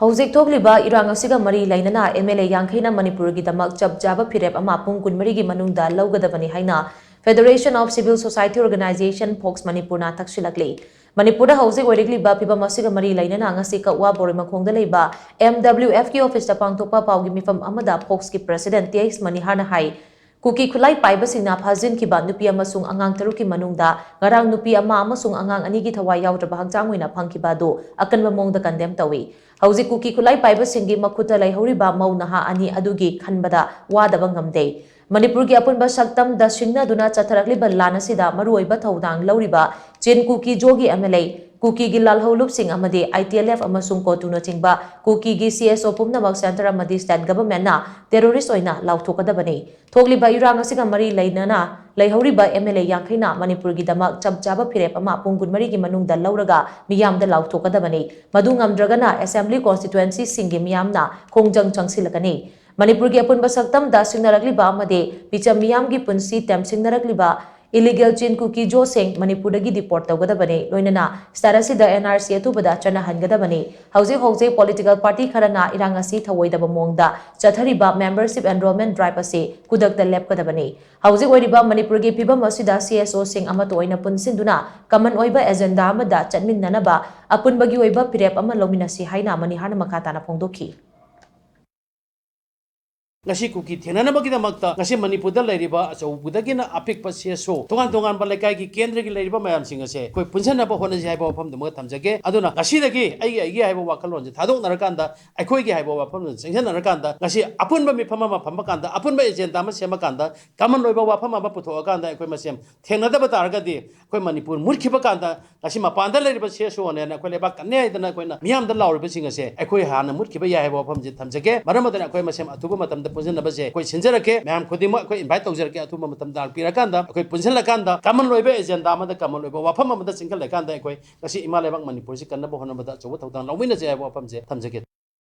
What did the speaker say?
ꯍꯧꯖꯤꯛ ꯊꯣꯛꯂꯤꯕ ꯏꯔꯥꯡ ꯑꯁꯤꯒ ꯃꯔꯤ ꯂꯩꯅꯅ MLA ꯌꯥꯡꯈꯩꯅ ꯃꯅꯤꯄꯨꯔꯒꯤꯗꯃꯛ ꯆꯞ ꯆꯥꯕ ꯐꯤꯔꯦꯞ ꯑꯃ ꯄꯨꯡ 23ꯒꯤ ꯃꯅꯨꯡꯗ ꯂꯧꯒꯗꯕꯅꯤ ꯍꯥꯏꯅ federation of civil society organisation ꯐꯣꯛꯁ ꯃꯅꯤꯄꯨꯔꯅ ꯇꯛꯁꯤꯜꯂꯛꯂꯤ ꯃꯅꯤꯄꯨꯔꯗ ꯍꯧꯖꯤꯛ ꯑꯣꯏꯔꯛꯂꯤꯕ ꯐꯤꯚꯝ ꯑꯁꯤꯒ ꯃꯔꯤ ꯂꯩꯅꯅ ꯉꯁꯤ ꯀꯛꯋꯥ ꯕꯣꯔꯤꯃꯈꯣꯡꯗ ꯂꯩꯕ MWFꯀꯤ ꯑꯣꯐꯤꯁꯇ ꯄꯥꯡꯊꯣꯛꯄ ꯄꯥꯎꯒꯤ ꯃꯤꯐꯝ ꯑꯃꯗ ꯐꯣꯛꯁꯀꯤ ꯄ꯭ꯔꯦꯁꯤꯗꯦꯟꯠ TX ꯃꯅꯤꯍꯥꯔꯅ ꯍꯥꯏ ꯀꯨꯀꯤ ꯈꯨꯠꯂꯥꯏ ꯄꯥꯏꯕꯁꯤꯡꯅ ꯐꯥꯖꯤꯟꯈꯤꯕ ꯅꯨꯄꯤ ꯑꯃꯁꯨꯡ ꯑꯉꯥꯡ 6ꯀꯤ ꯃꯅꯨꯡꯗ ꯉꯔꯥꯡ ꯅꯨꯄꯤ ꯑꯃ ꯑꯃꯁꯨꯡ ꯑꯉꯥꯡ 2ꯒꯤ ꯊꯋꯥꯏ ꯌꯥꯎꯗ꯭ꯔꯕ ꯍꯛꯆꯥꯡ ꯑꯣꯏꯅ ꯐꯪꯈꯤꯕ ꯑꯗꯨ ꯑꯀꯟꯕ ꯃꯑꯣꯡꯗ ꯀꯟꯗꯦꯝ ꯇꯧꯏ ꯍꯧꯖꯤꯛ ꯀꯨꯀꯤ ꯈꯨꯠꯂꯥꯏ ꯄꯥꯏꯕꯁꯤꯡꯒꯤ ꯃꯈꯨꯠꯇ ꯂꯩꯍꯧꯔꯤꯕ ꯃꯧ ꯅꯍꯥ ꯑꯅꯤ ꯑꯗꯨꯒꯤ ꯈꯟꯕꯗ ꯋꯥꯗꯕ ꯉꯝꯗꯦ ꯃꯅꯤꯄꯨꯔꯒꯤ ꯑꯄꯨꯟꯕ ꯁꯛꯇꯝꯗ ꯁꯤꯡꯅꯗꯨꯅ ꯆꯠꯊꯔꯛꯂꯤꯕ ꯂꯥꯟ ꯑꯁꯤꯗ ꯃꯔꯨꯑꯣꯏꯕ ꯊꯧꯗꯥꯡ ꯂꯧꯔꯤꯕ ꯆꯤꯟ ꯀꯨꯀꯤ ꯖꯣꯒꯤ MLA ꯀꯨꯀꯤꯒꯤ ꯂꯥꯜꯍꯧꯂꯨꯞꯁꯤꯡ ꯑꯃꯗꯤ ITLF ꯑꯃꯁꯨꯡ ꯀꯣꯇꯨꯅꯆꯤꯡꯕ ꯀꯨꯀꯤꯒꯤ CSO ꯄꯨꯝꯅꯃꯛ ꯁꯦꯟꯇꯔ ꯑꯃꯗꯤ ꯁ꯭ꯇꯦꯠ ꯒꯚꯔꯟꯃꯦꯟꯠꯅ ꯇꯦꯔꯣꯔꯤꯁꯠ ꯑꯣꯏꯅ ꯂꯥꯎꯊꯣꯛꯀꯗꯕꯅꯤ ꯊꯣꯛꯂꯤꯕ ꯏꯔꯥꯡ ꯑꯁꯤꯒ ꯃꯔꯤ ꯂꯩꯅꯅ ꯂꯩꯍꯧꯔꯤꯕ MLA ꯌꯥꯡꯈꯩꯅ ꯃꯅꯤꯄꯨꯔꯒꯤꯗꯃꯛ ꯆꯞ ꯆꯥꯕ ꯐꯤꯔꯦꯞ ꯑꯃ ꯄꯨꯡ 23ꯒꯤ ꯃꯅꯨꯡꯗ ꯂꯧꯔꯒ ꯃꯤꯌꯥꯝꯗ ꯂꯥꯎꯊꯣꯛꯀꯗꯕꯅꯤ ꯃꯗꯨ ꯉꯝꯗ꯭ꯔꯒꯅ ꯑꯦꯁꯦꯝꯕ꯭ꯂꯤ ꯀꯣꯟꯁꯇꯤꯇꯨꯑꯦꯟꯁꯤꯁꯤꯡꯒꯤ ꯃꯤꯌꯥꯝꯅ ꯈꯣꯡꯖꯪ ꯆꯪꯁꯤꯜꯂꯛꯀꯅꯤ ꯃꯅꯤꯄꯨꯔꯒꯤ ꯑꯄꯨꯟꯕ ꯁꯛꯇꯝꯗ ꯁꯤꯡꯅꯔꯛꯂꯤꯕ ꯑꯃꯗꯤ ꯃꯤꯆꯝ ꯃꯤꯌꯥꯝꯒꯤ ꯄꯨꯟꯁꯤ ꯇꯦꯝꯁꯤꯡꯅꯔꯛꯂꯤꯕ ꯏꯂꯤꯒꯦꯜ ꯆꯤꯟ ꯀꯨꯀꯤ ꯖꯣꯁꯤꯡ ꯃꯅꯤꯄꯨꯔꯗꯒꯤ ꯗꯤꯄꯣꯔꯠ ꯇꯧꯒꯗꯕꯅꯤ ꯂꯣꯏꯅꯅ ꯁ꯭ꯇꯦꯠ ꯑꯁꯤꯗ NRC ꯑꯊꯨꯕꯗ ꯆꯠꯅꯍꯟꯒꯗꯕꯅꯤ ꯍꯧꯖꯤꯛ ꯄꯣꯂꯤꯇꯤꯀꯦꯜ ꯄꯥꯔꯇꯤ ꯈꯔꯅ ꯏꯔꯥꯡ ꯑꯁꯤ ꯊꯧꯑꯣꯏꯗꯕ ꯃꯑꯣꯡꯗ ꯆꯠꯊꯔꯤꯕ ꯃꯦꯝꯕꯔꯁꯤꯞ ꯑꯦꯟꯔꯣꯜꯃꯦꯟꯠ ꯗ꯭ꯔꯥꯏꯚ ꯑꯁꯤ ꯈꯨꯗꯛꯇ ꯂꯦꯞꯀꯗꯕꯅꯤ ꯍꯧꯖꯤꯛ ꯑꯣꯏꯔꯤꯕ ꯃꯅꯤꯄꯨꯔꯒꯤ ꯐꯤꯚꯝ ꯑꯁꯤꯗ CSOꯁꯤꯡ ꯑꯃꯠꯇ ꯑꯣꯏꯅ ꯄꯨꯟꯁꯤꯟꯗꯨꯅ ꯀꯃꯟ ꯑꯣꯏꯕ ꯑꯦꯖꯦꯟꯗꯥ ꯑꯃꯗ ꯆꯠꯃꯤꯟꯅꯅꯕ ꯑꯄꯨꯟꯕꯒꯤ ꯑꯣꯏꯕ ꯐꯤꯔꯦꯞ ꯑꯃ ꯂꯧꯃꯤꯟꯅꯁꯤ ꯍꯥꯏꯅ ꯃꯅꯤꯍꯥꯔꯅ ꯃꯈꯥ ꯇꯥꯅ ꯐꯣꯡꯗꯣꯛꯈꯤ ngasi kuki thenanabagidamagta ngasi manipurda leiriba achobudagina apikpa CSO tongan tongan ba lekai gi kendra gi leiriba mayam singa se koi punsanaba honaji haiba wafam dama thamjage aduna ngasi dagi ai haiba wakalon je thadok narakanda aikoi gi haiba wafam sengsan narakanda ngasi apunba mi phama ma phamba kanda apunba agenda ma sema kanda kaman loiba wafam ma putho kanda aikoi masem thenadaba targadi koi manipur murkhiba kanda ngasi mapanda leiriba CSO ne na koi leba kanne aidana koi na miyam da lawriba singa se aikoi hana murkhiba ya haiba wafam je thamjage maramada koi masem atuba matam पुंजनबसे कोई सिंजरके ma'am खुदिम कोई invite तौजरके अथुम मतम दाल पिरकांदा कोई पुंजनलकांदा कमन लोइबे agenda अमदा कमन लोइबे वाफम अमदा single लकांदा कोई कसी इमा लेबाक मणिपुर से कन्नब होनबदा चौबा थौदान लौमिना जे वाफम जे थमजगे